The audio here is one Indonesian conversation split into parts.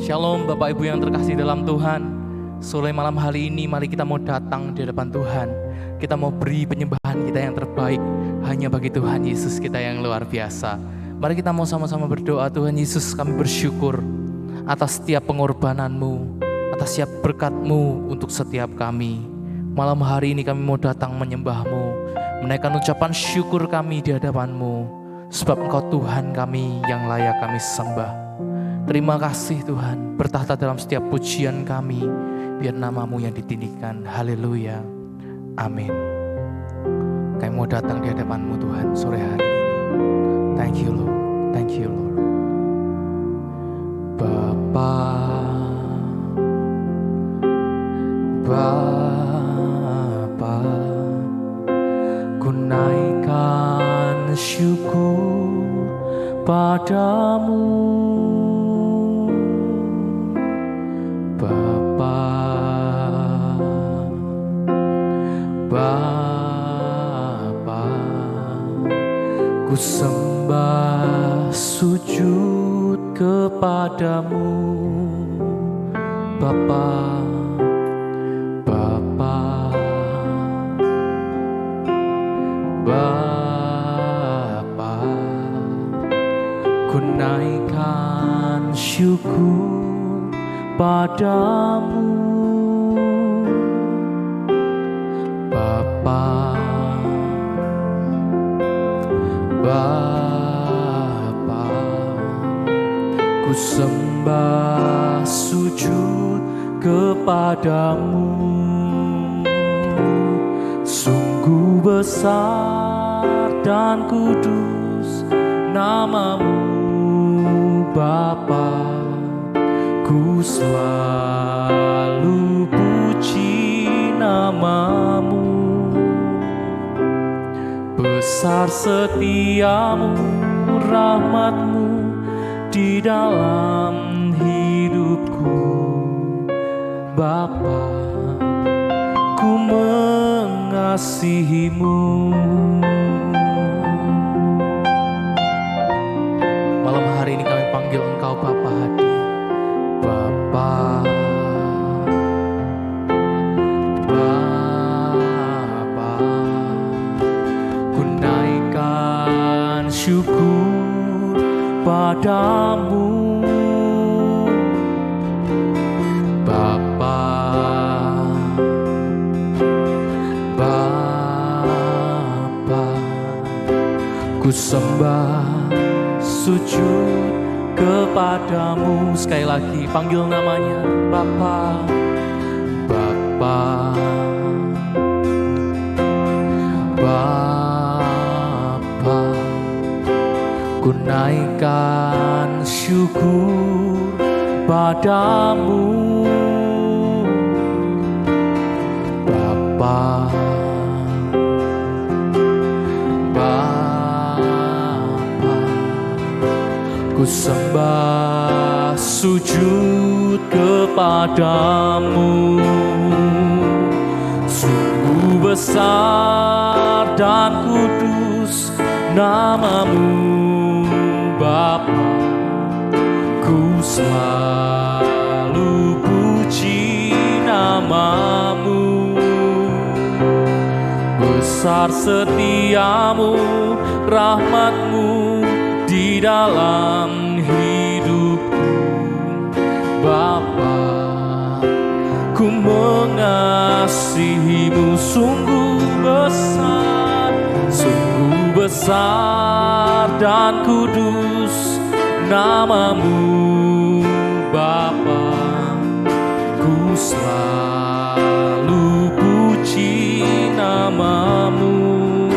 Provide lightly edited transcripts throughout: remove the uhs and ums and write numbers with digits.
Shalom Bapak Ibu yang terkasih dalam Tuhan. Sore malam hari ini mari kita mau datang di hadapan Tuhan. Kita mau beri penyembahan kita yang terbaik hanya bagi Tuhan Yesus kita yang luar biasa. Mari kita mau sama-sama berdoa. Tuhan Yesus, kami bersyukur atas setiap pengorbanan-Mu, atas setiap berkat-Mu untuk setiap kami. Malam hari ini kami mau datang menyembah-Mu, menaikkan ucapan syukur kami di hadapan-Mu, sebab Engkau Tuhan kami yang layak kami sembah. Terima kasih Tuhan, bertahta dalam setiap pujian kami, biar nama-Mu yang ditinggikan. Haleluya, amin. Kami mau datang di hadapan-Mu Tuhan sore hari ini. Thank you Lord, thank you Lord. Bapa, ku naikkan syukur padamu. Bapa, ku sembah sujud kepadamu. Bapa, ku naikkan syukur padamu. Bapa, ku sembah sujud kepadamu. Sungguh besar dan kudus nama-Mu Bapa, ku selalu puji nama-Mu. Besar setiamu, rahmat-Mu di dalam hidupku. Bapa, ku mengasihi-Mu. Malam hari ini kami panggil Engkau Bapa hadir. Bapa, syukur padamu. Bapa, ku sembah sujud kepadamu. Sekali lagi panggil namanya Bapa. Ku naikkan syukur padamu. Bapa, ku sembah sujud kepadamu. Sungguh besar dan kudus nama-Mu Bapa, ku selalu puji nama-Mu. Besar setiamu, rahmat-Mu di dalam hidupku. Bapa, ku mengasihi-Mu. Sungguh besar dan kudus nama-Mu Bapa, ku selalu puji nama-Mu.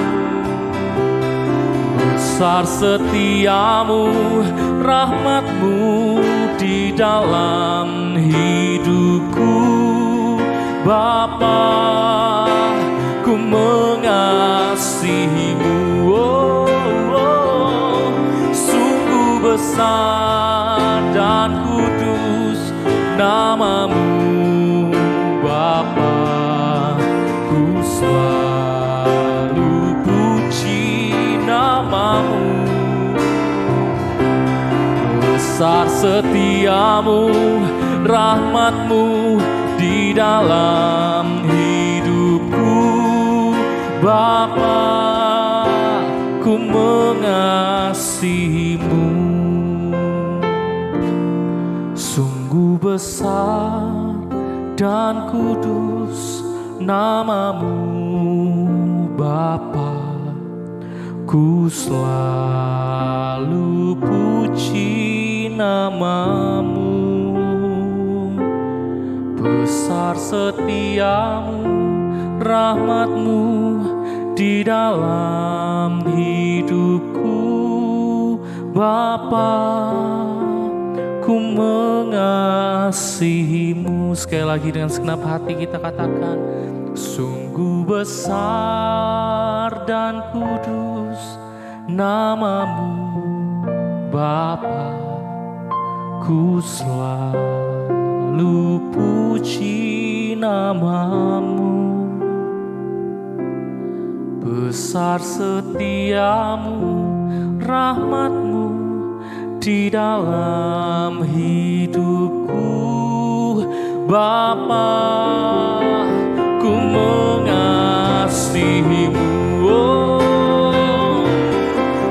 Besar setiamu, rahmat-Mu di dalam hidupku. Bapa, ku mengasihi-Mu. Sungguh besar dan kudus nama-Mu Bapa, ku selalu puji nama-Mu. Besar setiamu, rahmat-Mu di dalam hidupku. Bapa, ku mengasihi-Mu. Sungguh besar dan kudus nama-Mu, Bapa. Ku selalu puji nama-Mu. Besar setia-Mu, rahmat-Mu di dalam hidupku. Bapa, ku mengasihi-Mu. Sekali lagi dengan segenap hati kita katakan, sungguh besar dan kudus nama-Mu, Bapa. Ku selalu puji nama-Mu. Besar setia-Mu, rahmat-Mu di dalam hidupku. Bapa, ku mengasihi-Mu. Oh,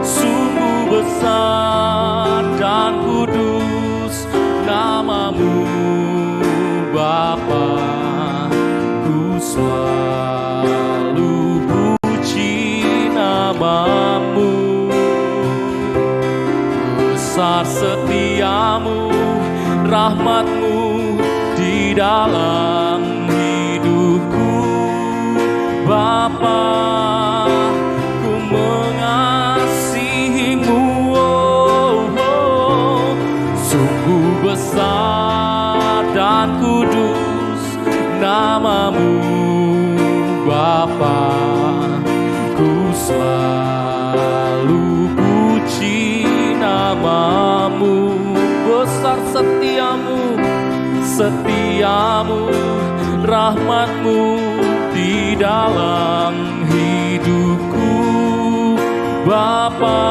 sungguh besar dan kudus nama-Mu, Bapa. Ku selalu puji nama-Mu. Besar setia-Mu, rahmat-Mu di dalam hidupku. Bapa, ku mengasihi-Mu. Oh, oh. Sungguh besar dan kudus nama-Mu, Bapa. Ku selalu puji nama-Mu. Besar setiamu, setiamu, rahmat-Mu di dalam hidupku. Bapa,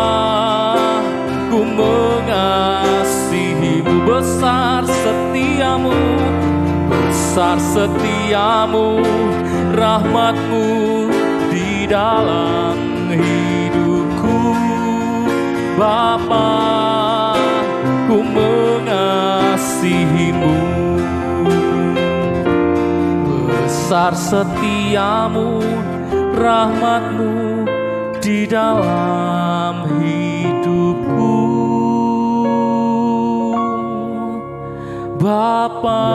ku mengasihi-Mu. Besar setiamu, besar setiamu, rahmat-Mu di dalam hidupku. Bapa, ku mengasihi-Mu. Besar setiamu, rahmat-Mu di dalam hidupku. Bapa,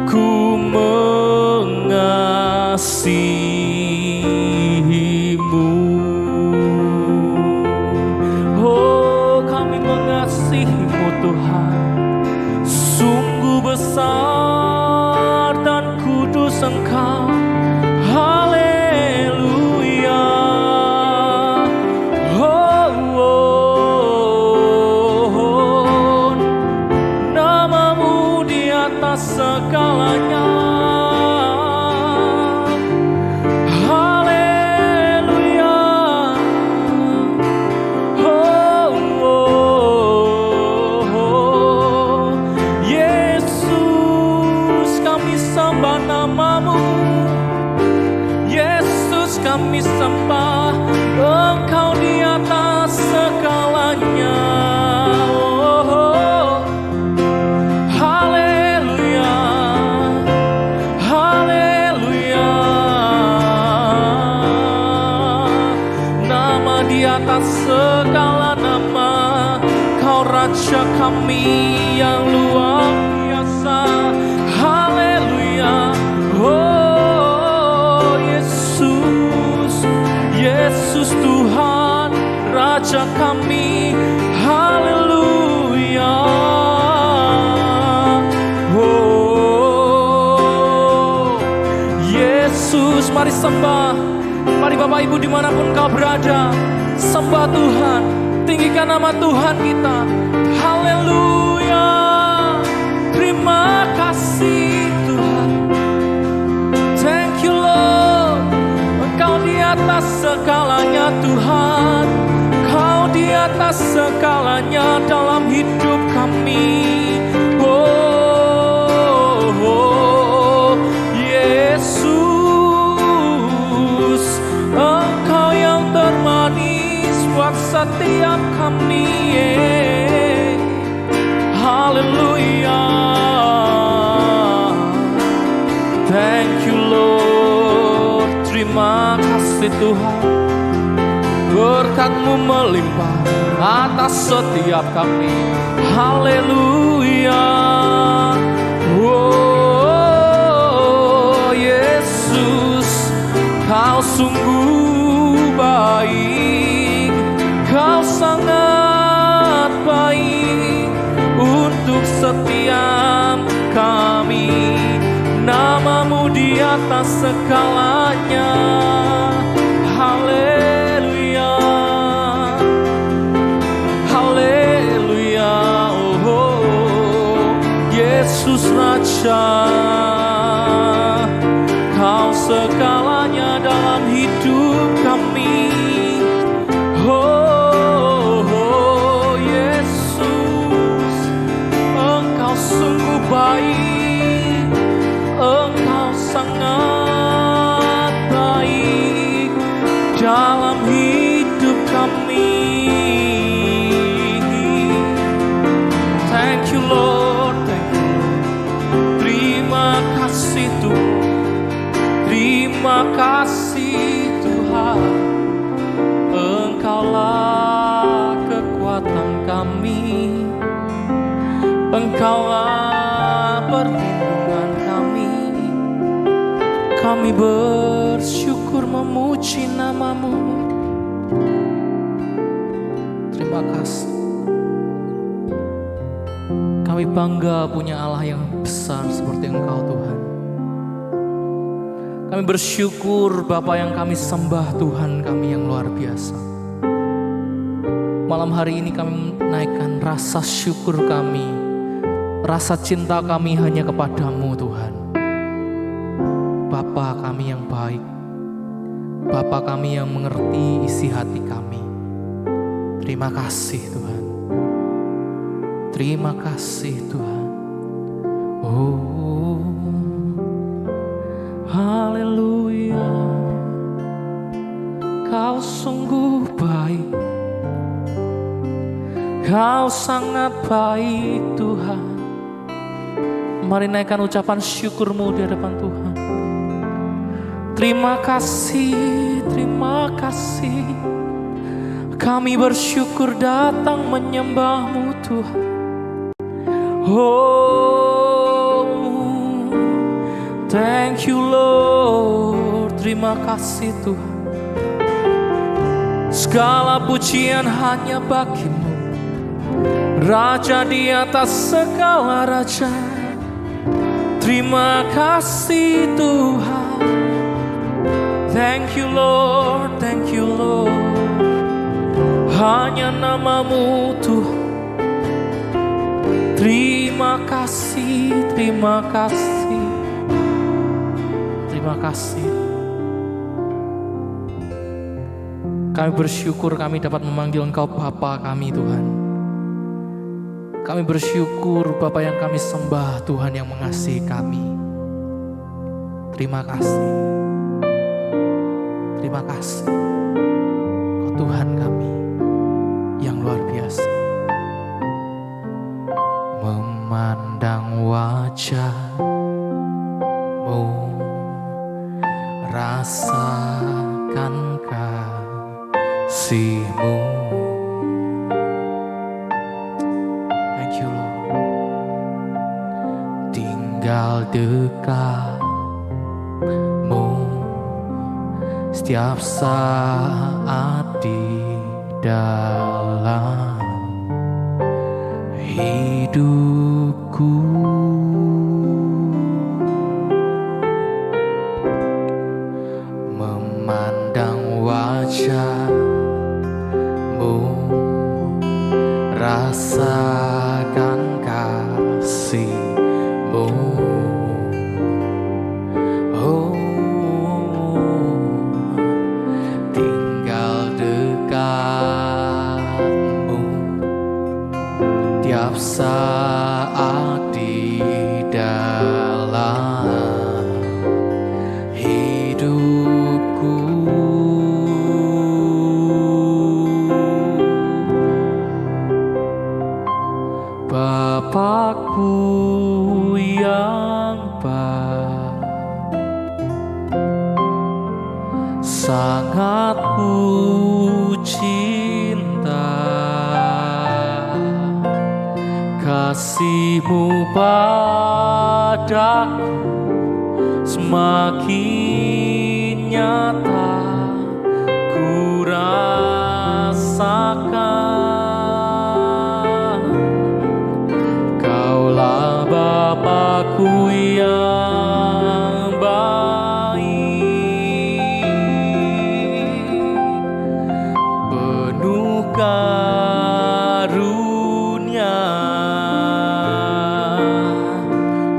ku mengasihi-Mu. Oh, kami mengasihi-Mu Tuhan. Sungguh besar dan kudus Engkau. Haleluya. Oh, oh, oh. Nama-Mu di atas segalanya. Haleluya. Oh, oh, oh. Yesus, kami sembah nama-Mu. Yesus, kami sembah Engkau di atas segalanya. Oh, oh. Haleluya, haleluya. Nama di atas segala nama, Kau Raja kami yang luar biasa. Haleluya. Oh, Yesus, Yesus Tuhan, Raja kami. Haleluya. Oh, Yesus, mari sembah. Mari Bapak Ibu dimanapun kau berada, sembah Tuhan, tinggikan nama Tuhan kita. Haleluya. Terima kasih Tuhan. Thank you Lord. Engkau di atas segalanya Tuhan. Kau di atas segalanya dalam hidup kami. kami. Oh, Yesus, Engkau yang termanis buat setiap kami. Haleluya. Thank you Lord. Terima kasih Tuhan. Berkat-Mu melimpah atas setiap kami. Haleluya. Oh Yesus, Kau sungguh baik. Kau sangat baik untuk setiap kami. Nama-Mu di atas segalanya. Haleluya. Haleluya. Oh, Yesus Raja, Kau segalanya dalam hidup kami. Oh, Yesus, Engkau sungguh baik. Engkau sangat baik dalam hidup kami. Thank you Lord, thank you. Terima kasih Tuhan. Terima kasih Tuhan. Engkaulah kekuatan kami. Engkaulah perlindungan kami. Kami bersyukur memuji nama-Mu. Terima kasih. Kami bangga punya Allah yang besar seperti Engkau Tuhan. Kami bersyukur Bapa yang kami sembah, Tuhan kami yang luar biasa. Malam hari ini kami menaikkan rasa syukur kami, rasa cinta kami hanya kepadamu Tuhan. Bapa kami yang baik, Bapa kami yang mengerti isi hati kami. Terima kasih Tuhan. Terima kasih Tuhan. Oh, haleluya. Kau sungguh baik. Kau sangat baik Tuhan. Mari naikkan ucapan syukur-Mu di hadapan Tuhan. Terima kasih, terima kasih. Kami bersyukur datang menyembah-Mu Tuhan. Oh, thank you Lord. Terima kasih Tuhan. Segala pujian hanya bagi-Mu, Raja di atas segala raja. Terima kasih Tuhan. Thank you Lord, thank you Lord. Hanya nama-Mu Tuhan. Terima kasih, terima kasih. Terima kasih. Kami bersyukur kami dapat memanggil Engkau Bapa kami Tuhan. Kami bersyukur Bapa yang kami sembah, Tuhan yang mengasihi kami. Terima kasih. Terima kasih. Kau Tuhan kami yang luar biasa. Memandang wajah-Mu, rasakan kasih-Mu. Thank you Lord. Tinggal dekat-Mu setiap saat di dalam hidupku. Memandang wajah-Mu, rasakan kasih-Mu. Oh, tinggal dekat-Mu setiap saat di dalam hidupku. Bapakku yang baik, sangat ku cinta, kasih-Mu padaku semakin nyata ku rasakan. Kaulah Bapakku yang baik, penuh karunia.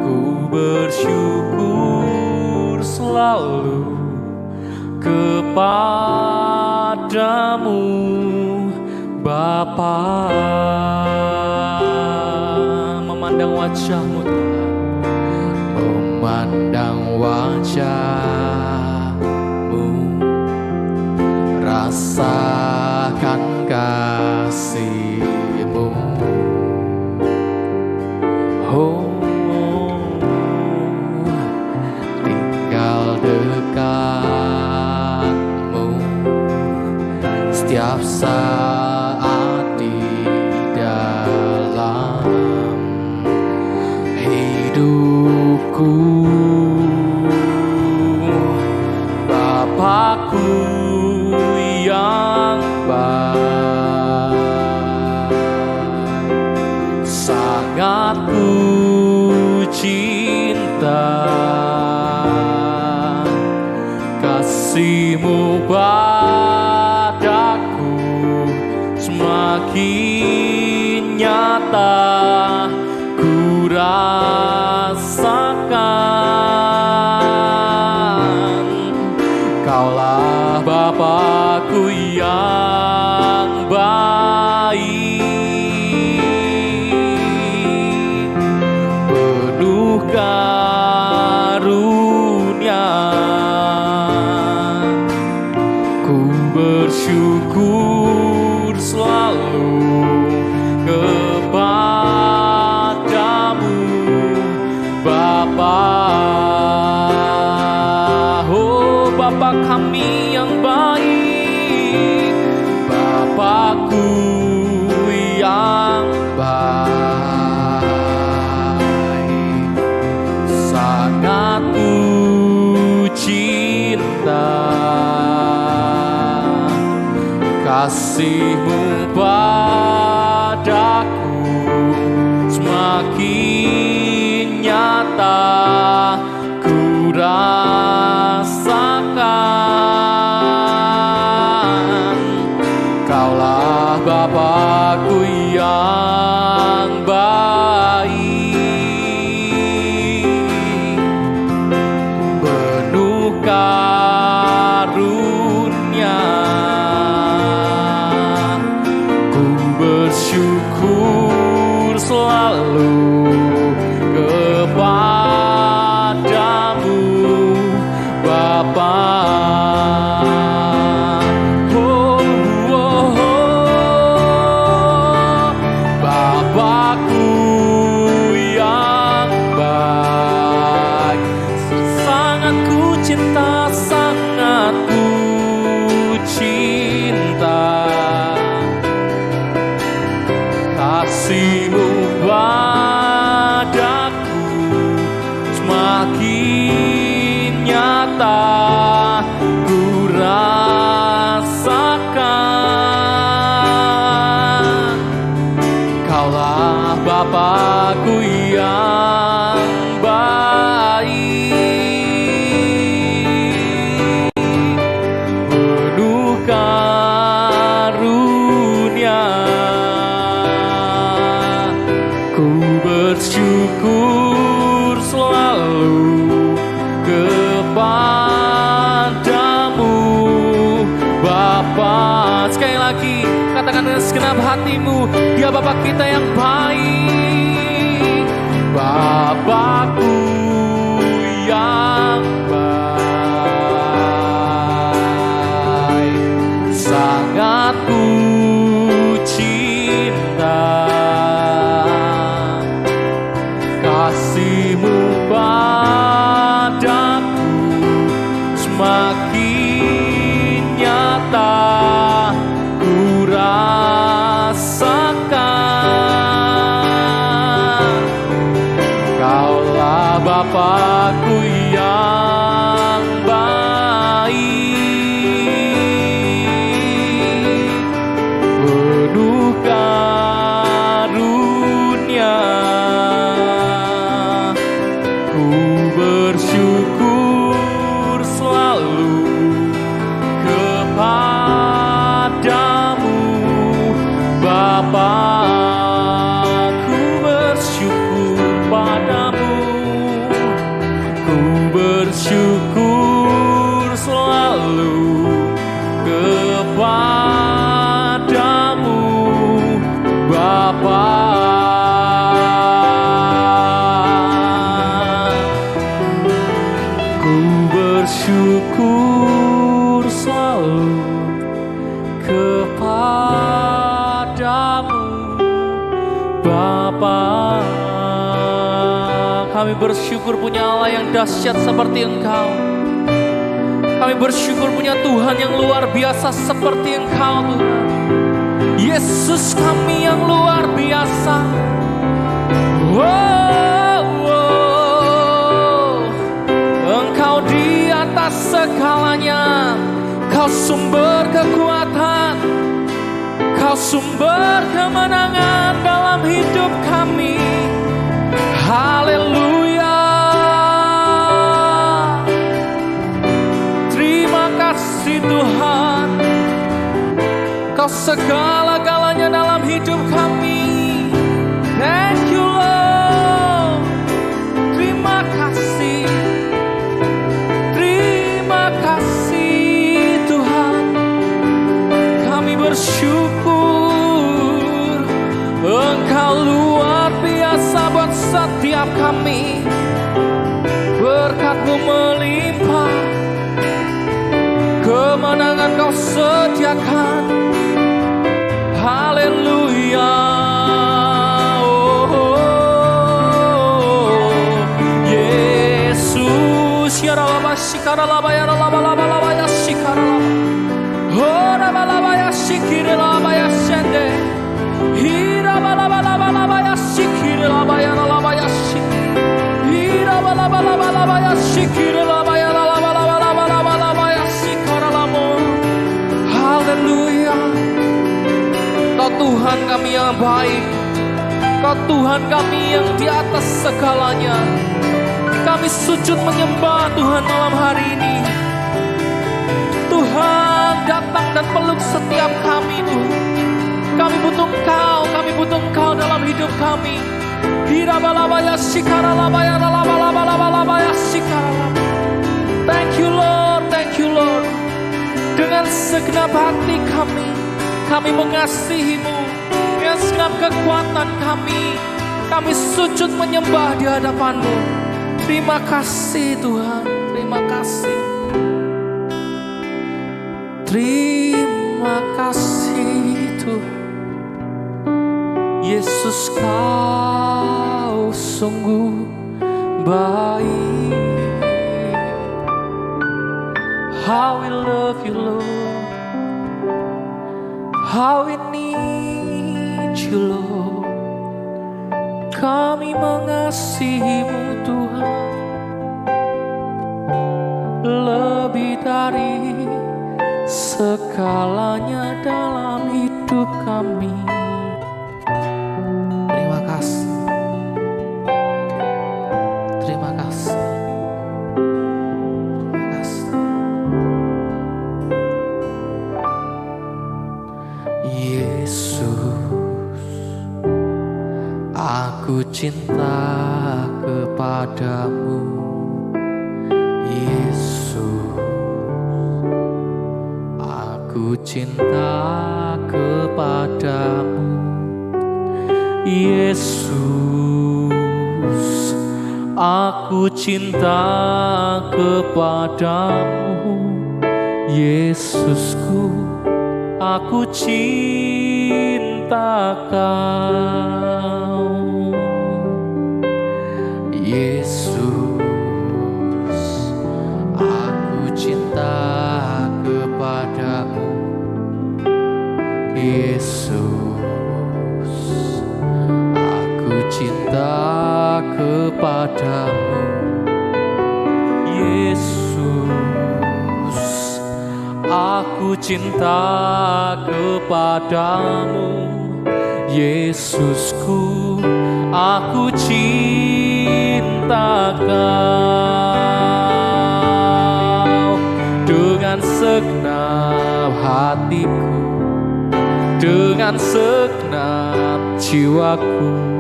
Ku bersyukur selalu kepadamu Bapa. Memandang wajah-Mu Tuhan, memandang wajah-Mu, rasakan kasih-Mu. Oh, tinggal dekat-Mu setiap saat di dalam hidupku. Bapakku yang baik, sangat ku cinta, kasih-Mu padaku semakin nyata ku rasakan. Kaulah Bapakku yang baik, penuh karunia. Ku bersyukur selalu kepadamu Bapa. Oh, Bapa kami yang baik, Bapakku yang baik, sangat ku cinta, kasih-Mu padaku semakin nyata ku rasakan. Kaulah Bapakku yang baik, penuh karunia. Ku bersyukur selalu kepadamu Bapa. Oh, oh, oh. Bapakku yang baik, sangat ku cinta, sangat ku cinta, kasih-Mu padaku semakin nyata ku rasakan. Kaulah Bapakku yang baik, penuh karunia. Ku bersyukur selalu kepadamu Bapa. Sekali lagi katakan dengan segenap hatimu, Dia Bapa kita yang baik, Bapakku yang baik, sangat ku cinta. Kasih-Mu padaku semakin nyata ku rasakan. Kaulah Bapakku yang baik, penuh karunia. Ku bersyukur selalu kepadamu, Bapa. Ku bersyukur padamu, ku bersyukur selalu kepadamu, Bapa. Ku bersyukur selalu kepadamu, Bapa. Kami bersyukur punya Allah yang dahsyat seperti Engkau. Kami bersyukur punya Tuhan yang luar biasa seperti Engkau, Tuhan. Yesus kami yang luar biasa. Wow, wow. Engkau di atas segalanya. Kau sumber kekuatan, Kau sumber kemenangan dalam hidup kami. Haleluya. Terima kasih Tuhan, Kau segala-galanya dalam hidup kami. Thank you Lord. Terima kasih, terima kasih Tuhan. Kami bersyukur Engkau luar biasa buat setiap kami. Berkat-Mu melimpah, kemenangan Kau sediakan. Haleluya. Oh, Yesus ya Rabba shikara laba ya laba laba laba ya shikara laba. Oh laba laba ya shikira laba ya shende. Hira laba laba laba ya shikira laba ya laba ya shikira. Hira laba laba laba ya shikira laba ya laba laba laba laba laba ya shikara lamo. Haleluya. Kau Tuhan kami yang baik, Kau Tuhan kami yang di atas segalanya. Kami sujud menyembah Tuhan malam hari ini. Tuhan datang dan peluk setiap kami Tuhan. Kami butuh Engkau, kami butuh Engkau dalam hidup kami. Hirabalabaya shikaralabaya lalabalabalabalabaya shikaralabaya. Thank you Lord, thank you Lord. Dengan segenap hati kami mengasihi-Mu. Dengan segenap kekuatan kami sujud menyembah di hadapan-Mu. Terima kasih Tuhan, terima kasih. Terima kasih Tuhan. Yesus Kau sungguh baik. How we love you Lord, how we need you Lord. Kami mengasihi-Mu Tuhan, lebih dari segalanya dalam hidup kami. Terima kasih, terima kasih, terima kasih. Yesus, aku cinta kepadamu. Yesus, aku cinta kepadamu. Yesus, aku cinta kepadamu. Yesusku, aku cinta Kau. Yesus, aku cinta kepadamu. Yesus, aku cinta kepadamu. Yesus, aku cinta kepadamu. Yesusku, aku cinta Kau. Dengan segenap hatiku, dengan segenap jiwaku,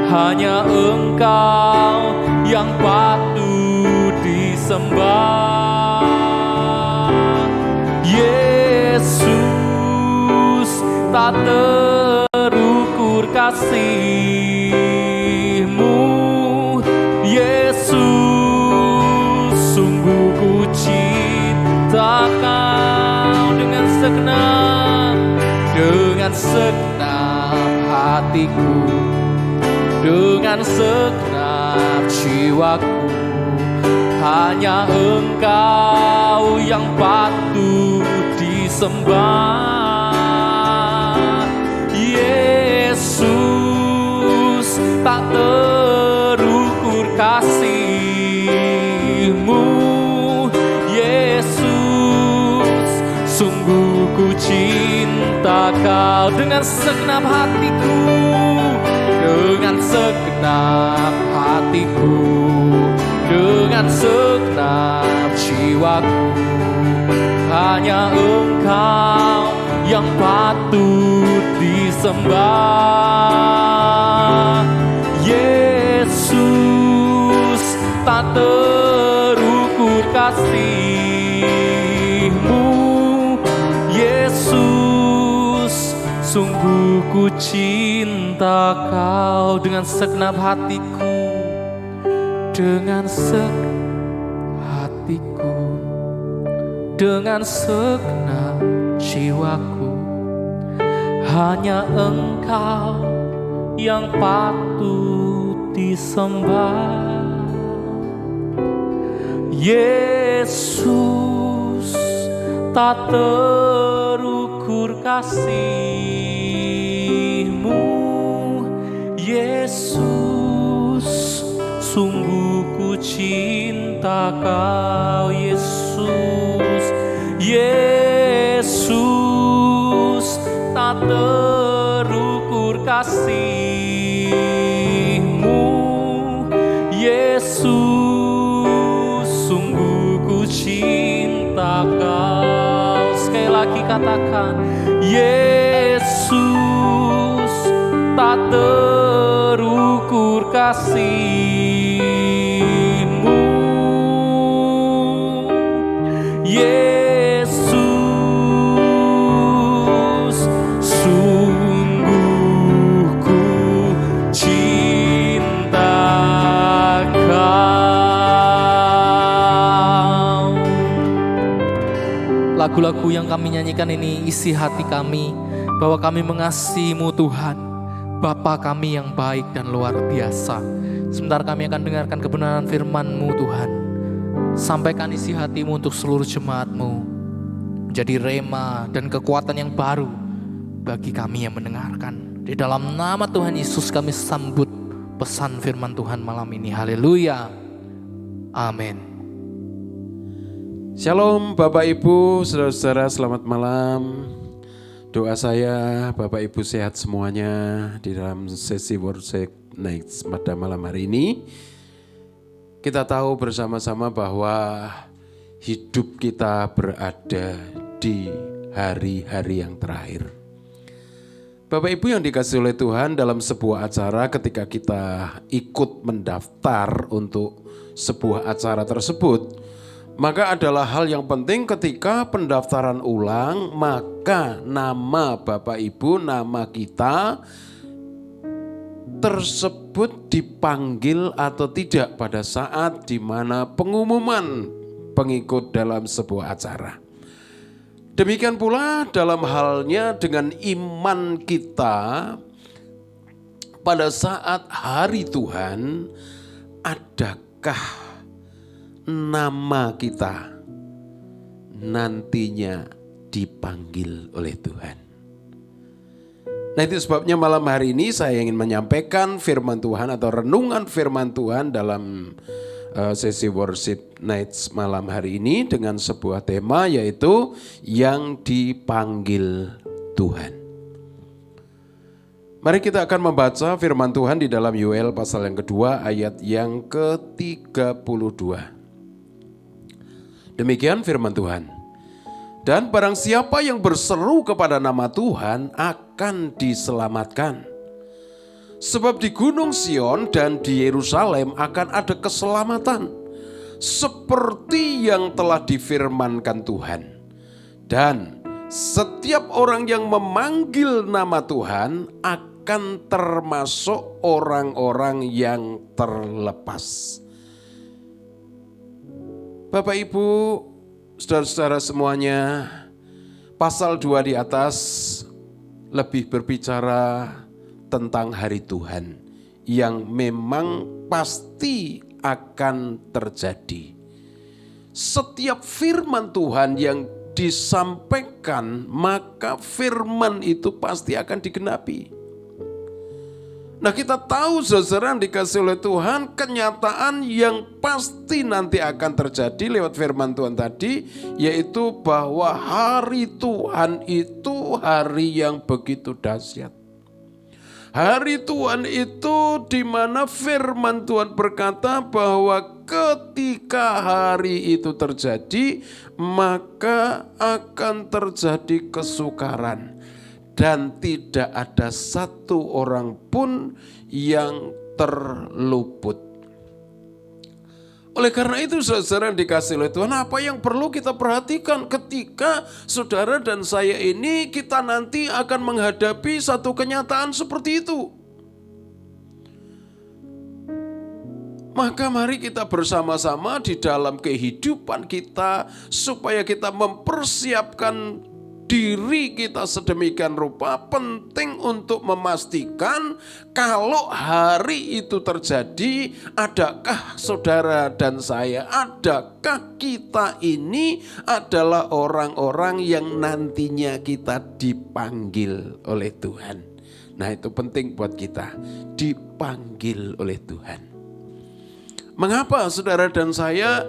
hanya Engkau yang patut disembah. Yesus, tak terukur kasih-Mu. Yesus, sungguh ku cinta Kau. Dengan segenap hatiku, dengan segenap jiwaku, hanya Engkau yang patut disembah. Yesus, tak terukur kasih-Mu. Yesus, sungguh ku cinta Kau. Dengan segenap hatiku, dengan segenap hatiku, dengan segenap jiwaku, hanya Engkau yang patut disembah. Yesus, tak terukur kasih-Mu. Yesus, sungguh ku cinta Kau. Dengan segenap hatiku, dengan segenap hatiku, dengan segenap jiwaku, hanya Engkau yang patut disembah. Yesus, tak terukur kasih-Mu. Yesus, sungguh ku cinta Kau. Yesus, Yesus, tak terukur kasih-Mu. Yesus, sungguh ku cinta Kau. Sekali lagi katakan, Yesus, tak terukur kasih-Mu. Yesus, sungguh ku cinta Kau. Lagu-lagu yang kami nyanyikan ini isi hati kami bahwa kami mengasihi-Mu Tuhan, Bapa kami yang baik dan luar biasa. Sebentar kami akan dengarkan kebenaran firman-Mu Tuhan. Sampaikan isi hati-Mu untuk seluruh jemaat-Mu, menjadi rema dan kekuatan yang baru bagi kami yang mendengarkan. Di dalam nama Tuhan Yesus kami sambut pesan firman Tuhan malam ini. Haleluya. Amin. Shalom Bapak Ibu, saudara-saudara, selamat malam. Doa saya Bapak Ibu sehat semuanya di dalam sesi worship night pada malam hari ini. Kita tahu bersama-sama bahwa hidup kita berada di hari-hari yang terakhir. Bapak Ibu yang dikasihi oleh Tuhan, dalam sebuah acara ketika kita ikut mendaftar untuk sebuah acara tersebut, maka adalah hal yang penting ketika pendaftaran ulang, maka nama Bapak Ibu, nama kita tersebut dipanggil atau tidak pada saat di mana pengumuman pengikut dalam sebuah acara. Demikian pula dalam halnya dengan iman kita pada saat hari Tuhan, adakah nama kita nantinya dipanggil oleh Tuhan? Nah, itu sebabnya malam hari ini saya ingin menyampaikan firman Tuhan atau renungan firman Tuhan dalam sesi worship nights malam hari ini dengan sebuah tema, yaitu yang dipanggil Tuhan. Mari kita akan membaca firman Tuhan di dalam Yoel pasal yang kedua ayat yang ke-32. Demikian firman Tuhan. Dan barang siapa yang berseru kepada nama Tuhan akan diselamatkan. Sebab di Gunung Sion dan di Yerusalem akan ada keselamatan, seperti yang telah difirmankan Tuhan. Dan setiap orang yang memanggil nama Tuhan akan termasuk orang-orang yang terlepas. Bapak, Ibu, saudara-saudara semuanya, pasal 2 di atas lebih berbicara tentang hari Tuhan yang memang pasti akan terjadi. Setiap firman Tuhan yang disampaikan, maka firman itu pasti akan digenapi. Nah, kita tahu saudara yang dikasih oleh Tuhan, kenyataan yang pasti nanti akan terjadi lewat firman Tuhan tadi, yaitu bahwa hari Tuhan itu hari yang begitu dahsyat. Hari Tuhan itu di mana firman Tuhan berkata bahwa ketika hari itu terjadi, maka akan terjadi kesukaran. Dan tidak ada satu orang pun yang terluput. Oleh karena itu saudara yang dikasih oleh Tuhan, apa yang perlu kita perhatikan ketika saudara dan saya ini kita nanti akan menghadapi satu kenyataan seperti itu. Maka mari kita bersama-sama di dalam kehidupan kita supaya kita mempersiapkan diri kita sedemikian rupa, penting untuk memastikan kalau hari itu terjadi, adakah saudara dan saya, adakah kita ini adalah orang-orang yang nantinya kita dipanggil oleh Tuhan. Nah, itu penting buat kita, dipanggil oleh Tuhan. Mengapa saudara dan saya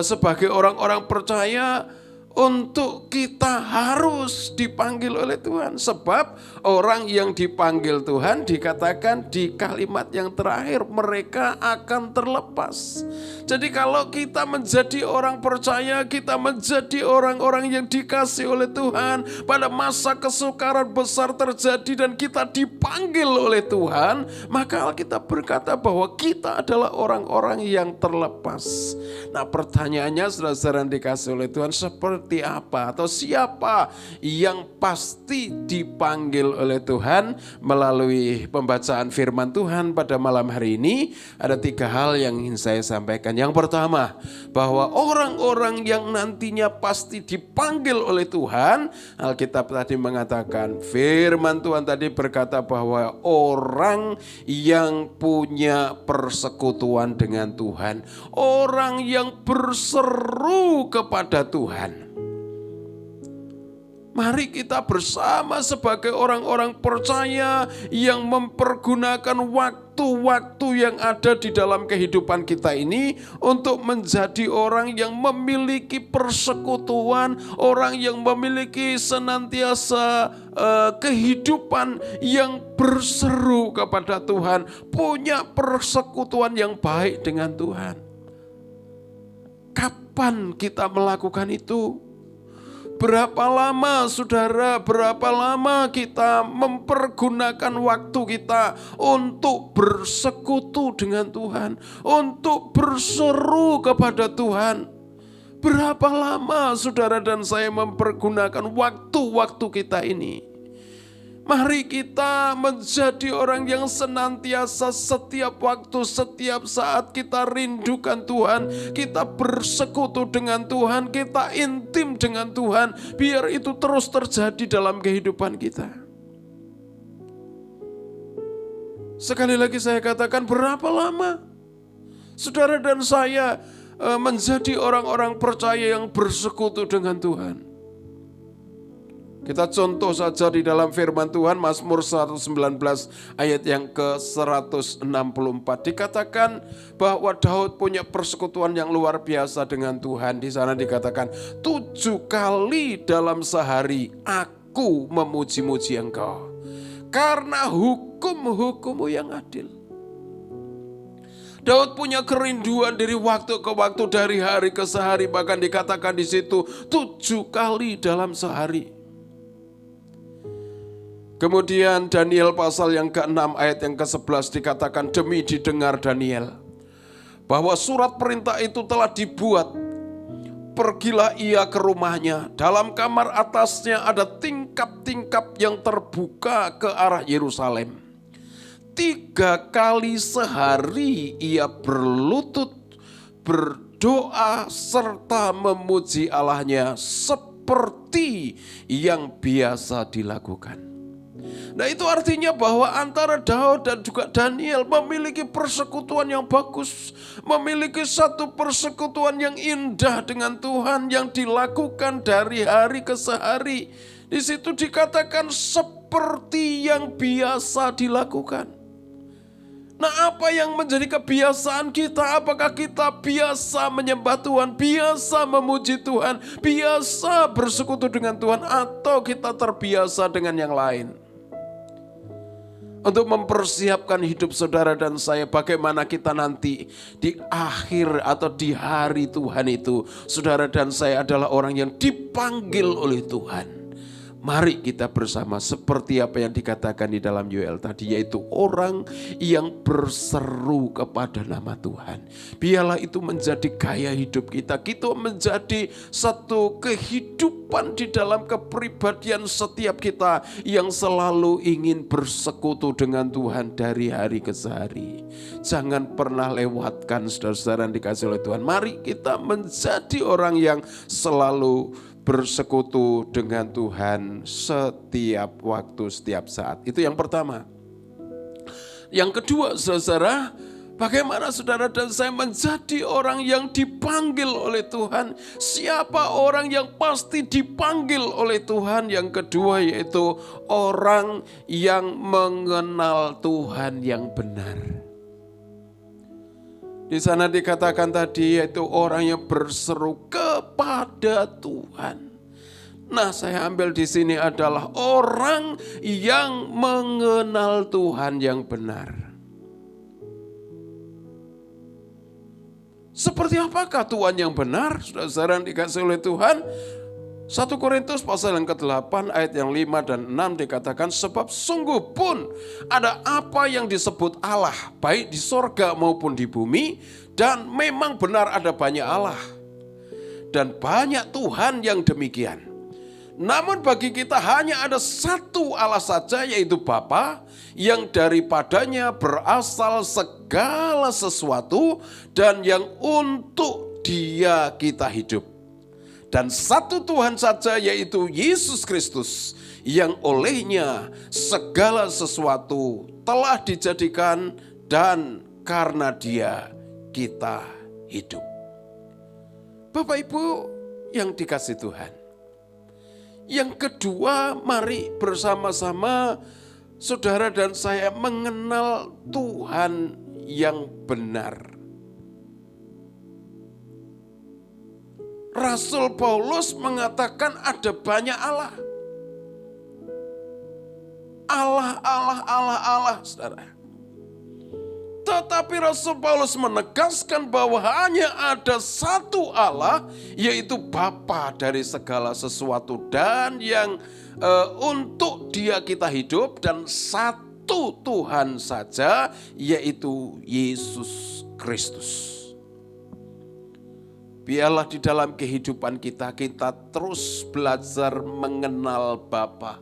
sebagai orang-orang percaya untuk kita harus dipanggil oleh Tuhan? Sebab orang yang dipanggil Tuhan dikatakan di kalimat yang terakhir, mereka akan terlepas. Jadi kalau kita menjadi orang percaya, kita menjadi orang-orang yang dikasih oleh Tuhan, pada masa kesukaran besar terjadi dan kita dipanggil oleh Tuhan, maka Alkitab berkata bahwa kita adalah orang-orang yang terlepas. Nah, pertanyaannya saudara-saudara yang dikasih oleh Tuhan, seperti apa atau siapa yang pasti dipanggil oleh Tuhan? Melalui pembacaan firman Tuhan pada malam hari ini, ada 3 hal yang ingin saya sampaikan. Yang pertama, bahwa orang-orang yang nantinya pasti dipanggil oleh Tuhan, Alkitab tadi mengatakan, firman Tuhan tadi berkata bahwa orang yang punya persekutuan dengan Tuhan, orang yang berseru kepada Tuhan. Mari kita bersama sebagai orang-orang percaya yang mempergunakan waktu-waktu yang ada di dalam kehidupan kita ini untuk menjadi orang yang memiliki persekutuan, orang yang memiliki senantiasa kehidupan yang berseru kepada Tuhan, punya persekutuan yang baik dengan Tuhan. Kapan kita melakukan itu? Berapa lama saudara, berapa lama kita mempergunakan waktu kita untuk bersekutu dengan Tuhan, untuk berseru kepada Tuhan? Berapa lama saudara dan saya mempergunakan waktu-waktu kita ini? Mari kita menjadi orang yang senantiasa setiap waktu, setiap saat kita rindukan Tuhan, kita bersekutu dengan Tuhan, kita intim dengan Tuhan, biar itu terus terjadi dalam kehidupan kita. Sekali lagi saya katakan, berapa lama saudara dan saya menjadi orang-orang percaya yang bersekutu dengan Tuhan? Kita contoh saja di dalam firman Tuhan, Mazmur 119 ayat yang ke-164. Dikatakan bahwa Daud punya persekutuan yang luar biasa dengan Tuhan. Di sana dikatakan, 7 kali dalam sehari aku memuji-muji Engkau, karena hukum-hukum-Mu yang adil. Daud punya kerinduan dari waktu ke waktu, dari hari ke sehari, bahkan dikatakan di situ 7 kali dalam sehari. Kemudian Daniel pasal yang ke-6 ayat yang ke-11 dikatakan, demi didengar Daniel bahwa surat perintah itu telah dibuat, pergilah ia ke rumahnya. Dalam kamar atasnya ada tingkap-tingkap yang terbuka ke arah Yerusalem. 3 kali sehari ia berlutut, berdoa serta memuji Allahnya seperti yang biasa dilakukan. Nah, itu artinya bahwa antara Daud dan juga Daniel memiliki persekutuan yang bagus, memiliki satu persekutuan yang indah dengan Tuhan yang dilakukan dari hari ke sehari. Di situ dikatakan seperti yang biasa dilakukan. Nah, apa yang menjadi kebiasaan kita? Apakah kita biasa menyembah Tuhan, biasa memuji Tuhan, biasa bersekutu dengan Tuhan, atau kita terbiasa dengan yang lain? Untuk mempersiapkan hidup saudara dan saya, bagaimana kita nanti di akhir atau di hari Tuhan itu, saudara dan saya adalah orang yang dipanggil oleh Tuhan. Mari kita bersama seperti apa yang dikatakan di dalam Yoel tadi, yaitu orang yang berseru kepada nama Tuhan. Biarlah itu menjadi gaya hidup kita. Kita menjadi satu kehidupan di dalam kepribadian setiap kita yang selalu ingin bersekutu dengan Tuhan dari hari ke hari. Jangan pernah lewatkan saudara-saudara yang dikasih oleh Tuhan. Mari kita menjadi orang yang selalu bersekutu dengan Tuhan setiap waktu, setiap saat. Itu yang pertama. Yang kedua, saudara, bagaimana saudara dan saya menjadi orang yang dipanggil oleh Tuhan? Siapa orang yang pasti dipanggil oleh Tuhan? Yang kedua yaitu orang yang mengenal Tuhan yang benar. Di sana dikatakan tadi yaitu orang yang berseru kepada Tuhan. Nah, saya ambil di sini adalah orang yang mengenal Tuhan yang benar. Seperti apakah Tuhan yang benar? Saudara yang dikasih oleh Tuhan. 1 Korintus pasal yang ke-8 ayat yang 5 dan 6 dikatakan, sebab sungguh pun ada apa yang disebut Allah, baik di sorga maupun di bumi, dan memang benar ada banyak Allah dan banyak Tuhan yang demikian. Namun bagi kita hanya ada satu Allah saja, yaitu Bapa, yang daripadanya berasal segala sesuatu dan yang untuk Dia kita hidup. Dan satu Tuhan saja, yaitu Yesus Kristus, yang olehnya segala sesuatu telah dijadikan dan karena Dia kita hidup. Bapak Ibu yang dikasih Tuhan. Yang kedua, mari bersama-sama saudara dan saya mengenal Tuhan yang benar. Rasul Paulus mengatakan ada banyak Allah. Allah, saudara. Tetapi Rasul Paulus menegaskan bahwa hanya ada satu Allah, yaitu Bapa dari segala sesuatu dan yang untuk Dia kita hidup, dan satu Tuhan saja, yaitu Yesus Kristus. Biarlah di dalam kehidupan kita terus belajar mengenal Bapa,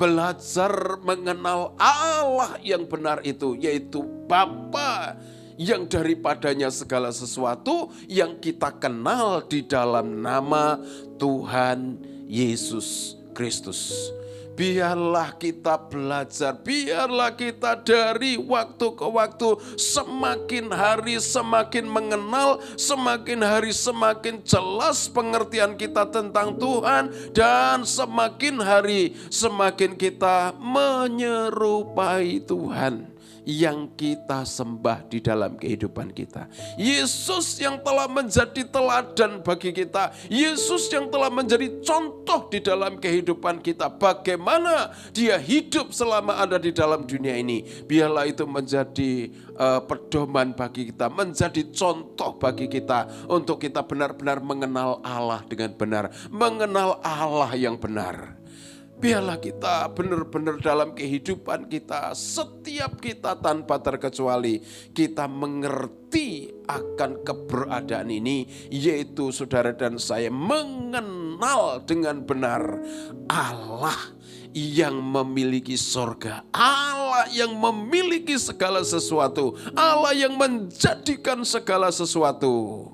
belajar mengenal Allah yang benar itu, yaitu Bapa yang daripadanya segala sesuatu yang kita kenal di dalam nama Tuhan Yesus Kristus. Biarlah kita belajar, biarlah kita dari waktu ke waktu semakin hari semakin mengenal, semakin hari semakin jelas pengertian kita tentang Tuhan, dan semakin hari semakin kita menyerupai Tuhan yang kita sembah di dalam kehidupan kita. Yesus yang telah menjadi teladan bagi kita, Yesus yang telah menjadi contoh di dalam kehidupan kita, bagaimana dia hidup selama ada di dalam dunia ini. Biarlah itu menjadi pedoman bagi kita, menjadi contoh bagi kita untuk kita benar-benar mengenal Allah dengan benar, mengenal Allah yang benar. Biarlah kita benar-benar dalam kehidupan kita, setiap kita tanpa terkecuali, kita mengerti akan keberadaan ini, yaitu saudara dan saya mengenal dengan benar Allah yang memiliki sorga, Allah yang memiliki segala sesuatu, Allah yang menjadikan segala sesuatu.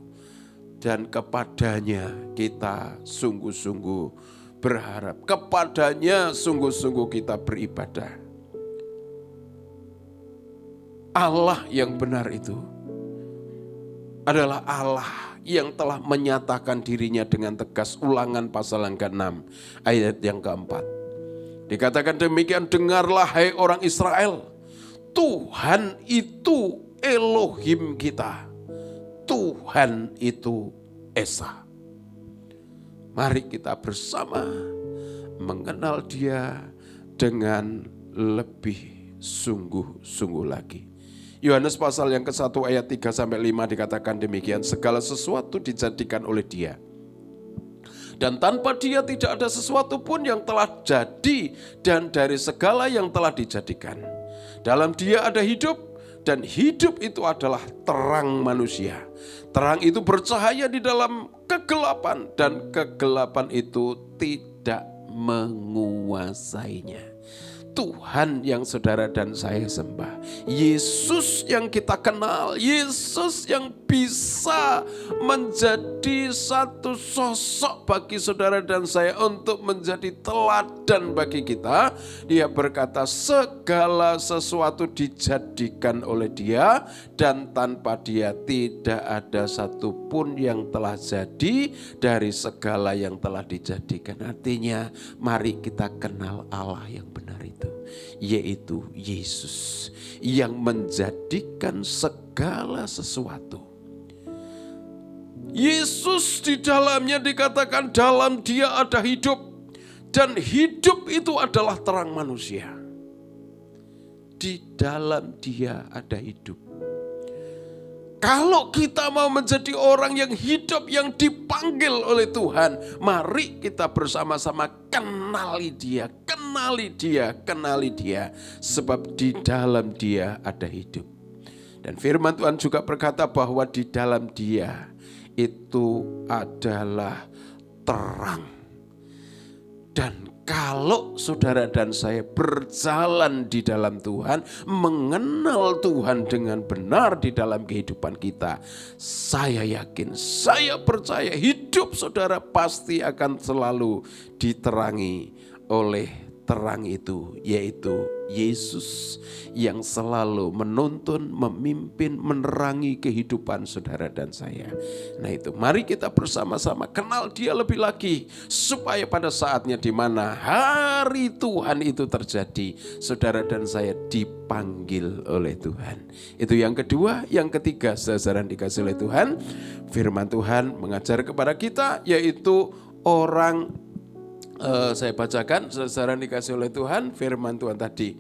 Dan kepadanya kita sungguh-sungguh berharap, kepadanya sungguh-sungguh kita beribadah. Allah yang benar itu adalah Allah yang telah menyatakan dirinya dengan tegas. Ulangan pasal yang ke-6 ayat yang ke-4. Dikatakan demikian, dengarlah hai orang Israel, Tuhan itu Elohim kita, Tuhan itu Esa. Mari kita bersama mengenal Dia dengan lebih sungguh-sungguh lagi. Yohanes pasal yang ke-1 ayat 3-5 dikatakan demikian, segala sesuatu dijadikan oleh Dia, dan tanpa Dia tidak ada sesuatu pun yang telah jadi, dan dari segala yang telah dijadikan. Dalam Dia ada hidup, dan hidup itu adalah terang manusia. Terang itu bercahaya di dalam kegelapan, dan kegelapan itu tidak menguasainya. Tuhan yang saudara dan saya sembah, Yesus yang kita kenal, Yesus yang bisa menjadi satu sosok bagi saudara dan saya untuk menjadi teladan bagi kita. Dia berkata segala sesuatu dijadikan oleh Dia, dan tanpa Dia tidak ada satupun yang telah jadi dari segala yang telah dijadikan. Artinya mari kita kenal Allah yang benar itu, yaitu Yesus yang menjadikan segala sesuatu. Yesus di dalamnya dikatakan dalam Dia ada hidup, dan hidup itu adalah terang manusia. Di dalam Dia ada hidup. Kalau kita mau menjadi orang yang hidup, yang dipanggil oleh Tuhan, mari kita bersama-sama kenali Dia, kenali Dia, kenali Dia. Sebab di dalam Dia ada hidup. Dan firman Tuhan juga berkata bahwa di dalam Dia itu adalah terang. Dan kalau saudara dan saya berjalan di dalam Tuhan, mengenal Tuhan dengan benar di dalam kehidupan kita, saya yakin, saya percaya hidup saudara pasti akan selalu diterangi oleh terang itu, yaitu Yesus yang selalu menuntun, memimpin, menerangi kehidupan saudara dan saya. Nah itu, mari kita bersama-sama kenal Dia lebih lagi, supaya pada saatnya di mana hari Tuhan itu terjadi, saudara dan saya dipanggil oleh Tuhan. Itu yang kedua. Yang ketiga, saudara dikasih oleh Tuhan, firman Tuhan mengajar kepada kita, yaitu orang, saya bacakan, saudara dikasih oleh Tuhan, firman Tuhan tadi,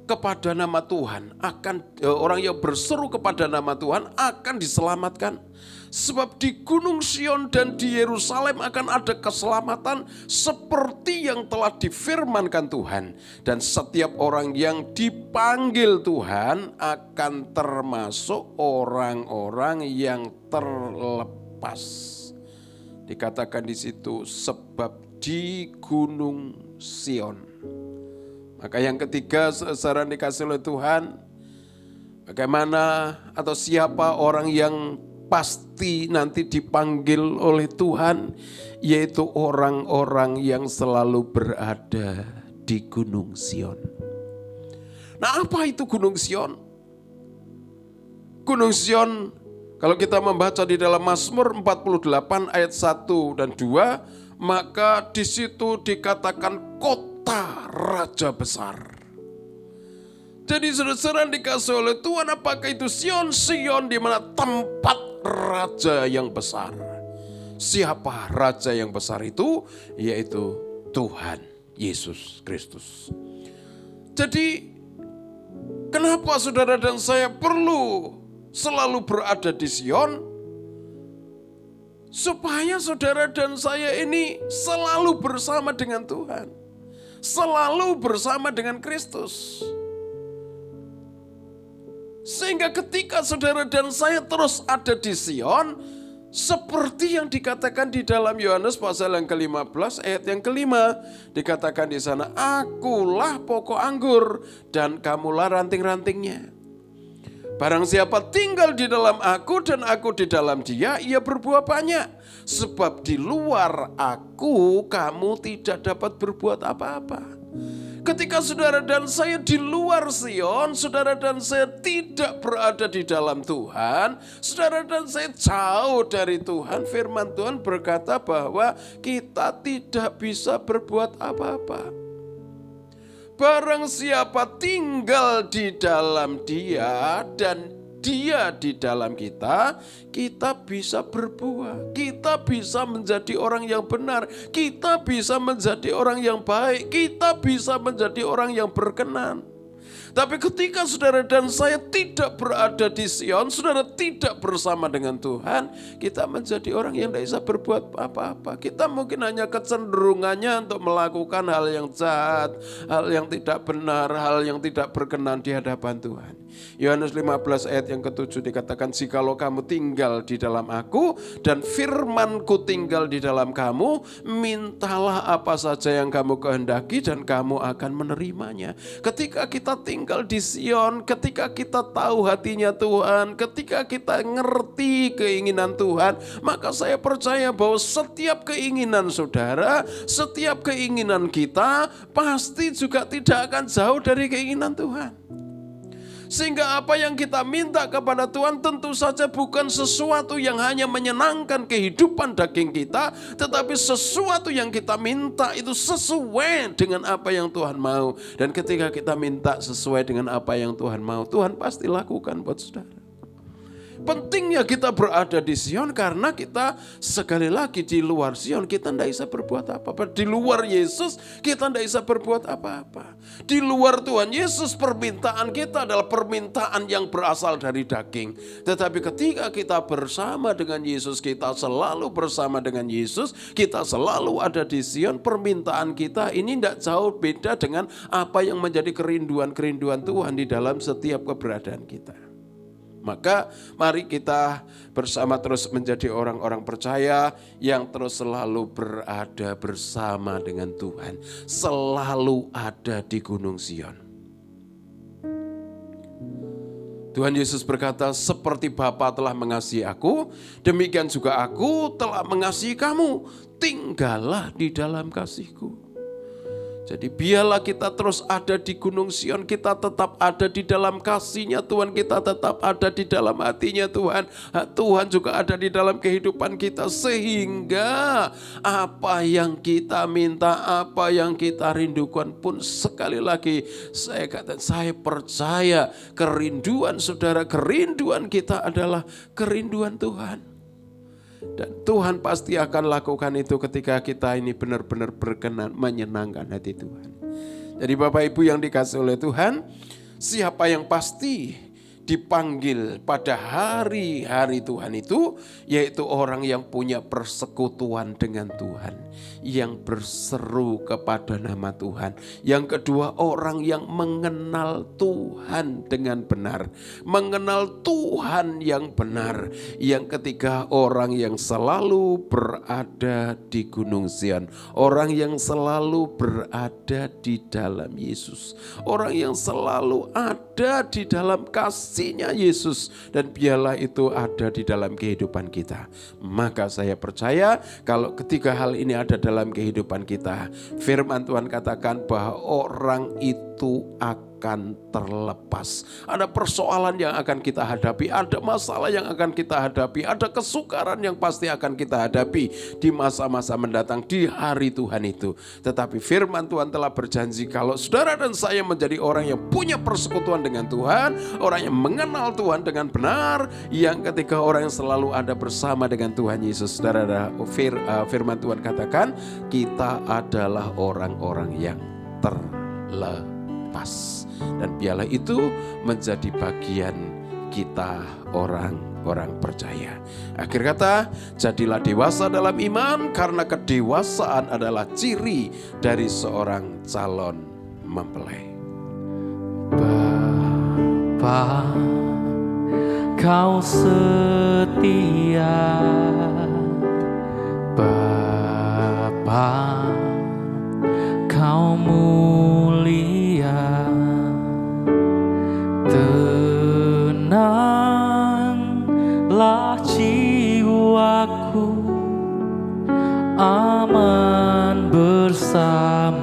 kepada nama Tuhan akan, orang yang berseru kepada nama Tuhan akan diselamatkan. Sebab di Gunung Sion dan di Yerusalem akan ada keselamatan seperti yang telah difirmankan Tuhan. Dan setiap orang yang dipanggil Tuhan akan termasuk orang-orang yang terlepas. Dikatakan di situ sebab di Gunung Sion. Maka yang ketiga, saudara dikasih oleh Tuhan, bagaimana atau siapa orang yang pasti nanti dipanggil oleh Tuhan, yaitu orang-orang yang selalu berada di Gunung Sion. Nah, apa itu Gunung Sion? Gunung Sion, kalau kita membaca di dalam Mazmur 48 ayat 1 dan 2, maka di situ dikatakan kota raja besar. Jadi saudara-saudara dikasih oleh Tuhan, apakah itu Sion? Sion di mana tempat raja yang besar. Siapa raja yang besar itu? Yaitu Tuhan Yesus Kristus. Jadi kenapa saudara dan saya perlu selalu berada di Sion? Supaya saudara dan saya ini selalu bersama dengan Tuhan. Selalu bersama dengan Kristus. Sehingga ketika saudara dan saya terus ada di Sion, seperti yang dikatakan di dalam Yohanes pasal yang ke-15 ayat yang ke-5, dikatakan di sana, akulah pokok anggur dan kamulah ranting-rantingnya. Barang siapa tinggal di dalam aku dan aku di dalam dia, ia berbuah banyak. Sebab di luar aku, kamu tidak dapat berbuat apa-apa. Ketika saudara dan saya di luar Sion, saudara dan saya tidak berada di dalam Tuhan, saudara dan saya jauh dari Tuhan, firman Tuhan berkata bahwa kita tidak bisa berbuat apa-apa. Barang siapa tinggal di dalam dia dan dia di dalam kita, kita bisa berbuah. Kita bisa menjadi orang yang benar. Kita bisa menjadi orang yang baik. Kita bisa menjadi orang yang berkenan. Tapi ketika saudara dan saya tidak berada di Sion, saudara tidak bersama dengan Tuhan, kita menjadi orang yang tidak bisa berbuat apa-apa. Kita mungkin hanya kecenderungannya untuk melakukan hal yang jahat, hal yang tidak benar, hal yang tidak berkenan di hadapan Tuhan. Yohanes 15 ayat yang ke-7 dikatakan, jikalau kamu tinggal di dalam aku dan firmanku tinggal di dalam kamu, mintalah apa saja yang kamu kehendaki dan kamu akan menerimanya. Ketika kita tinggal di Sion, ketika kita tahu hatinya Tuhan, ketika kita ngerti keinginan Tuhan, maka saya percaya bahwa setiap keinginan saudara, setiap keinginan kita pasti juga tidak akan jauh dari keinginan Tuhan. Sehingga apa yang kita minta kepada Tuhan tentu saja bukan sesuatu yang hanya menyenangkan kehidupan daging kita, tetapi sesuatu yang kita minta itu sesuai dengan apa yang Tuhan mau. Dan ketika kita minta sesuai dengan apa yang Tuhan mau, Tuhan pasti lakukan buat saudara. Pentingnya kita berada di Sion karena kita sekali lagi di luar Sion kita tidak bisa berbuat apa-apa. Di luar Yesus kita tidak bisa berbuat apa-apa. Di luar Tuhan Yesus permintaan kita adalah permintaan yang berasal dari daging. Tetapi ketika kita bersama dengan Yesus, kita selalu bersama dengan Yesus, kita selalu ada di Sion, permintaan kita ini tidak jauh beda dengan apa yang menjadi kerinduan-kerinduan Tuhan di dalam setiap keberadaan kita. Maka mari kita bersama terus menjadi orang-orang percaya yang terus selalu berada bersama dengan Tuhan. Selalu ada di Gunung Sion. Tuhan Yesus berkata, seperti Bapa telah mengasihi aku, demikian juga aku telah mengasihi kamu. Tinggallah di dalam kasih-Ku. Jadi biarlah kita terus ada di Gunung Sion, kita tetap ada di dalam kasih-Nya Tuhan, kita tetap ada di dalam hati-Nya Tuhan. Tuhan juga ada di dalam kehidupan kita sehingga apa yang kita minta, apa yang kita rindukan pun sekali lagi saya katakan, saya percaya kerinduan saudara, kerinduan kita adalah kerinduan Tuhan. Dan Tuhan pasti akan lakukan itu ketika kita ini benar-benar berkenan menyenangkan hati Tuhan. Jadi Bapak Ibu yang dikasihi oleh Tuhan, siapa yang pasti dipanggil pada hari-hari Tuhan itu, yaitu orang yang punya persekutuan dengan Tuhan, yang berseru kepada nama Tuhan. Yang kedua, orang yang mengenal Tuhan dengan benar, mengenal Tuhan yang benar. Yang ketiga, orang yang selalu berada di Gunung Sion, orang yang selalu berada di dalam Yesus, orang yang selalu ada di dalam kasihnya Yesus, dan biarlah itu ada di dalam kehidupan kita. Maka saya percaya kalau ketiga hal ini ada dalam kehidupan kita, firman Tuhan katakan bahwa orang itu akan terlepas. Ada persoalan yang akan kita hadapi, ada masalah yang akan kita hadapi, ada kesukaran yang pasti akan kita hadapi di masa-masa mendatang, di hari Tuhan itu. Tetapi firman Tuhan telah berjanji kalau saudara dan saya menjadi orang yang punya persekutuan dengan Tuhan, orang yang mengenal Tuhan dengan benar, yang ketiga orang yang selalu ada bersama dengan Tuhan Yesus. Saudara, firman Tuhan katakan kita adalah orang-orang yang terlepas. Dan biarlah itu menjadi bagian kita orang-orang percaya. Akhir kata, jadilah dewasa dalam iman, karena kedewasaan adalah ciri dari seorang calon mempelai. Bapa, Kau setia. Bapa, Kau mulia. Tenanglah jiwaku, aman bersamamu.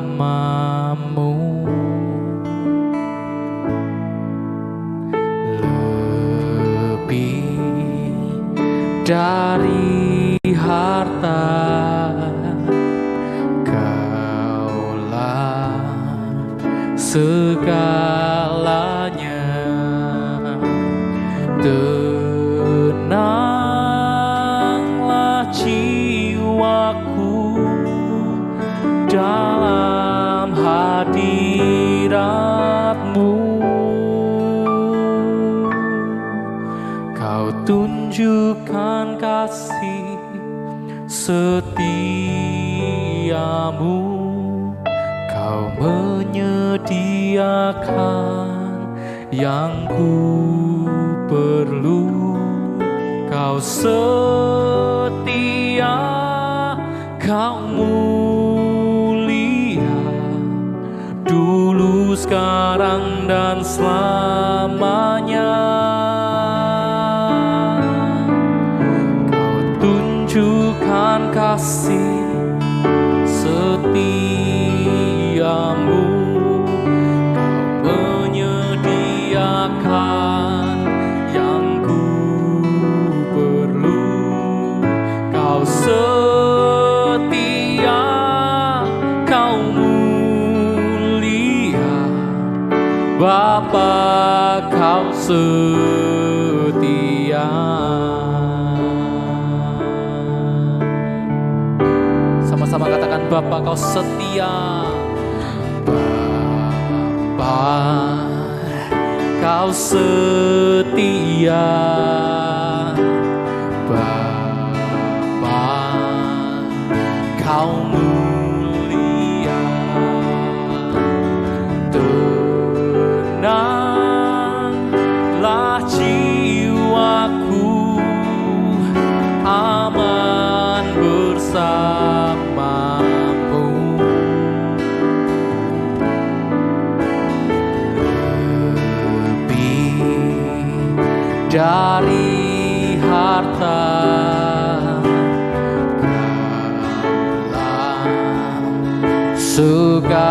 Lebih dari harta, Kaulah segalanya. Tenanglah jiwaku dalam hadirat-Mu. Kau tunjukkan kasih setiamu, Kau menyediakan yang ku perlu. Kau setia, Kau mulia, dulu, sekarang, dan selamanya. Kau tunjukkan kasih setiamu, Kau menyediakan yang ku perlu. Kau setia, Kau mulia, Bapa, Kau setia. Sama-sama katakan, Bapa, Kau setia. Bapa, Kau setia. Bapa, Kau mulia. Tenanglah jiwaku, aman bersamamu. Lebih dari harta, Kaulah segalanya.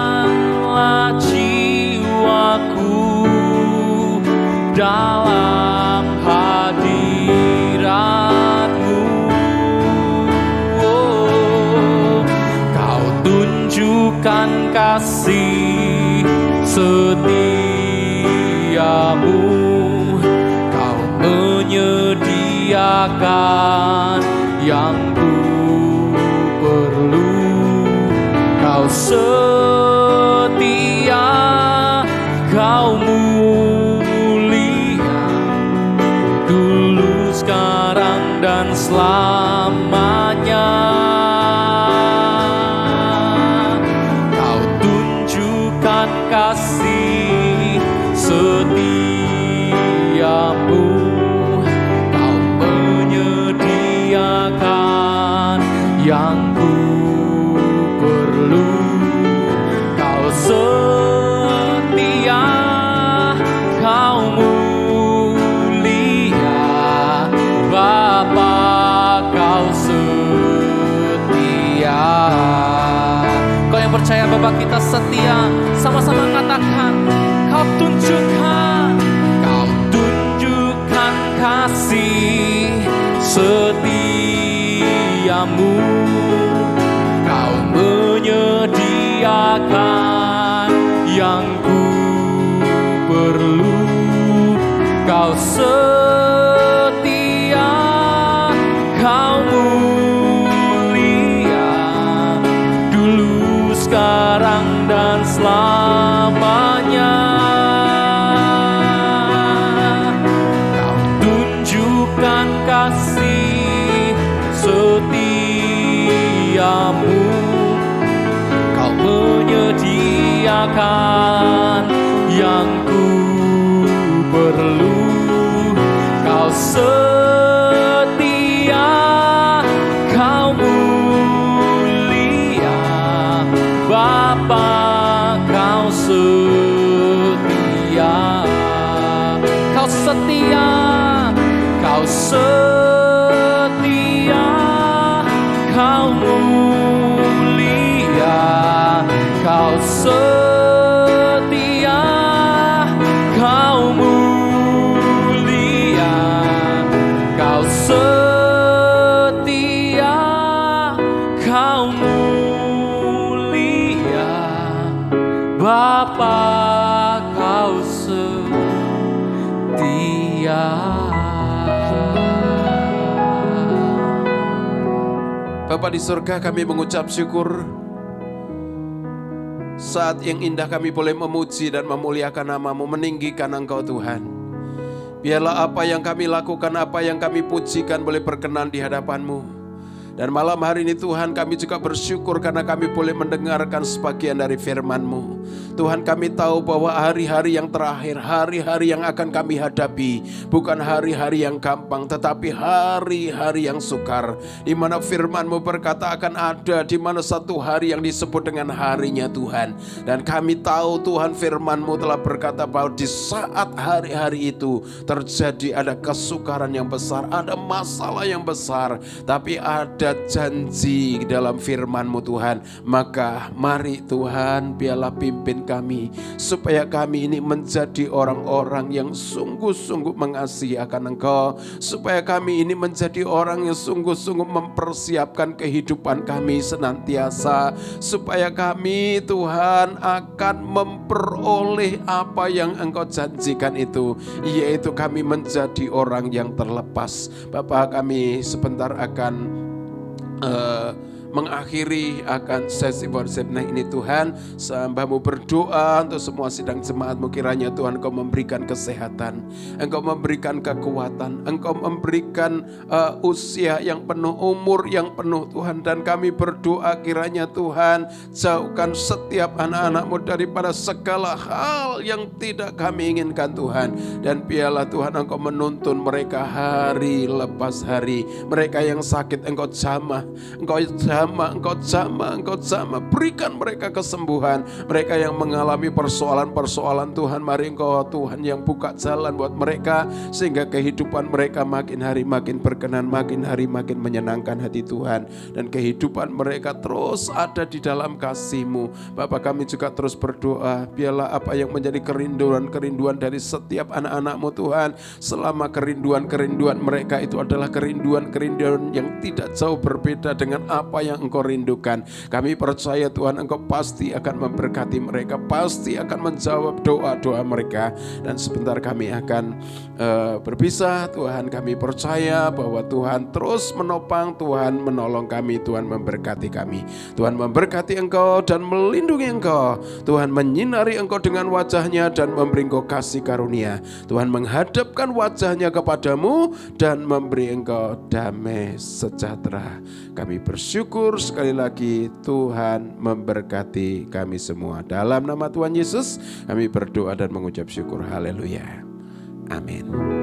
Tenanglah jiwaku dalam hadirat-Mu. Oh, Kau tunjukkan kasih setiamu, Kau menyediakan yang ku perlu. Kau setia, Kau mulia, dulu, sekarang, dan selamanya. Kau tunjukkan kasih setiamu, Kau menyediakan yang ku perlu. Kau setia, Kau mulia, Bapa, Kau setia. Kau yang percaya Bapa kita setia, sama-sama katakan, Kau tunjukkan kasih setiamu, Kau menyediakan yang ku perlu. Kau setia, Kau mulia, dulu, sekarang, dan selamanya. Kau tunjukkan kasih setiamu, Kau menyediakan yang ku perlu. Kau setia, Kau mulia, Bapa, Kau setia. Kau setia, Kau setia, Kau mulia, Kau setia, Kau mulia, Kau setia, Kau mulia, Bapa, Kau setia. Bapa di surga, kami mengucap syukur saat yang indah kami boleh memuji dan memuliakan nama-Mu, meninggikan Engkau Tuhan. Biarlah apa yang kami lakukan, apa yang kami pujikan boleh berkenan di hadapan-Mu. Dan malam hari ini Tuhan, kami juga bersyukur karena kami boleh mendengarkan sebagian dari firman-Mu. Tuhan, kami tahu bahwa hari-hari yang terakhir, hari-hari yang akan kami hadapi, bukan hari-hari yang gampang, tetapi hari-hari yang sukar, di mana firman-Mu berkata akan ada di mana satu hari yang disebut dengan harinya Tuhan. Dan kami tahu Tuhan, firman-Mu telah berkata bahwa di saat hari-hari itu terjadi ada kesukaran yang besar, ada masalah yang besar, tapi ada janji dalam firman-Mu Tuhan. Maka mari Tuhan, biarlah pimpin kami, supaya kami ini menjadi orang-orang yang sungguh-sungguh mengasihi akan Engkau, supaya kami ini menjadi orang yang sungguh-sungguh mempersiapkan kehidupan kami senantiasa, supaya kami Tuhan akan memperoleh apa yang Engkau janjikan itu, yaitu kami menjadi orang yang terlepas. Bapa, kami sebentar akan mengakhiri akan sesi worship night ini Tuhan. Hamba-Mu berdoa untuk semua sidang jemaat-Mu, kiranya Tuhan Engkau memberikan kesehatan, Engkau memberikan kekuatan, Engkau memberikan usia yang penuh, umur yang penuh Tuhan. Dan kami berdoa kiranya Tuhan jauhkan setiap anak-anak-Mu daripada segala hal yang tidak kami inginkan Tuhan. Dan biarlah Tuhan Engkau menuntun mereka hari lepas hari. Mereka yang sakit Engkau jamah, Engkau jamah, berikan mereka kesembuhan. Mereka yang mengalami persoalan-persoalan Tuhan, mari Engkau Tuhan yang buka jalan buat mereka, sehingga kehidupan mereka makin hari makin berkenan, makin hari makin menyenangkan hati Tuhan. Dan kehidupan mereka terus ada di dalam kasih-Mu. Bapa, kami juga terus berdoa, biarlah apa yang menjadi kerinduan-kerinduan dari setiap anak-anak-Mu Tuhan, selama kerinduan-kerinduan mereka itu adalah kerinduan-kerinduan yang tidak jauh berbeda dengan apa yang yang Engkau rindukan. Kami percaya Tuhan Engkau pasti akan memberkati mereka, pasti akan menjawab doa-doa mereka. Dan sebentar kami akan berpisah Tuhan, kami percaya bahwa Tuhan terus menopang, Tuhan menolong kami, Tuhan memberkati kami. Tuhan memberkati Engkau dan melindungi Engkau. Tuhan menyinari Engkau dengan wajah-Nya dan memberi Engkau kasih karunia. Tuhan menghadapkan wajah-Nya kepadamu dan memberi Engkau damai sejahtera. Kami bersyukur sekali lagi, Tuhan memberkati kami semua. Dalam nama Tuhan Yesus kami berdoa dan mengucap syukur. Haleluya. Amin.